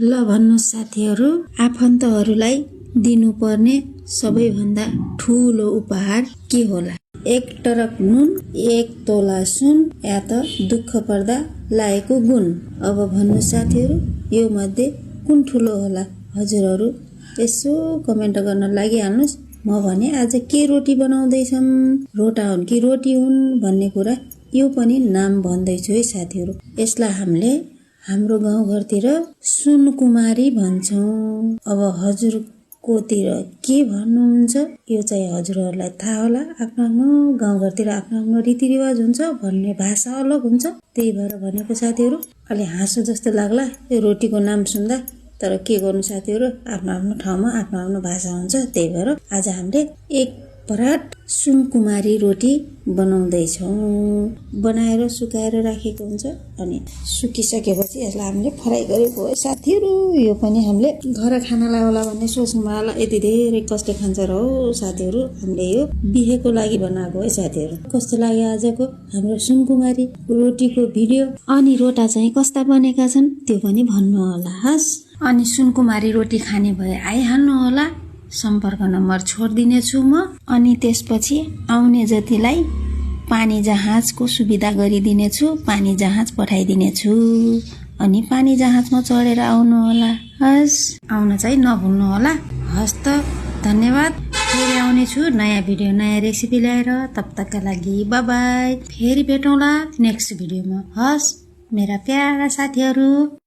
ल भन्नुहोस् साथीहरू, आफन्तहरूलाई दिनुपर्ने सबैभन्दा ठुलो उपहार के होला? 1 टरक नुन, 1 तोला सुन, या त दुःख पर्दा लागेको गुण। अब भन्नुहोस् साथीहरू, यो मध्ये कुन ठुलो होला? हजुरहरू यसो कमेन्ट गर्न लागिहाल्नुहोस्। म भने आज के रोटी बनाउँदैछौँ, रोटा हुन् कि रोटी हुन् भन्ने कुरा यो पनि नाम भन्दैछु है साथीहरू। यसलाई हामीले हाम्रो गाउँघरतिर सुनकुमारी भन्छौँ। अब हजुरकोतिर के भन्नुहुन्छ यो चाहिँ हजुरहरूलाई थाहा होला। आफ्नो आफ्नो गाउँघरतिर आफ्नो आफ्नो रीतिरिवाज हुन्छ, भन्ने भाषा अलग हुन्छ। त्यही भएर भनेको साथीहरू, अलि हाँसो जस्तो लाग्ला यो रोटीको नाम सुन्दा। तर के गर्नु साथीहरू, आफ्नो आफ्नो ठाउँमा आफ्नो आफ्नो भाषा हुन्छ। त्यही भएर आज हामीले 1 परात सुनकुमारी रोटी बनाउँदैछौँ। बनाएर सुकाएर राखेको हुन्छ अनि सुकिसकेपछि यसलाई हामीले फ्राई गरेको हो साथीहरू। यो पनि हामीले घर खानालाई होला भन्ने सोच्नु होला। यति धेरै कसले खान्छ र हो साथीहरू, हामीले यो बिहेको लागि बनाएको है साथीहरू। कस्तो लाग्यो आजको हाम्रो सुनकुमारी रोटीको भिडियो? अनि रोटा चाहिँ कस्ता बनेका छन् त्यो पनि भन्नु होला हस्। अनि सुनकुमारी रोटी खाने भए आइहाल्नु होला। सम्पर्क नम्बर छोडिदिनेछु म। अनि त्यसपछि आउने जतिलाई पानी जहाजको सुविधा गरिदिनेछु, पानी जहाज पठाइदिनेछु। अनि पानी जहाजमा चढेर आउनु होला हस्। आउन चाहिँ नभुल्नु होला। हस् त, धन्यवाद। फेरि आउनेछु नयाँ भिडियो नयाँ रेसिपी ल्याएर। तब तकका लागि बाइ बाइ। फेरि भेटौँला नेक्स्ट भिडियोमा हस् मेरा प्यारा साथीहरू।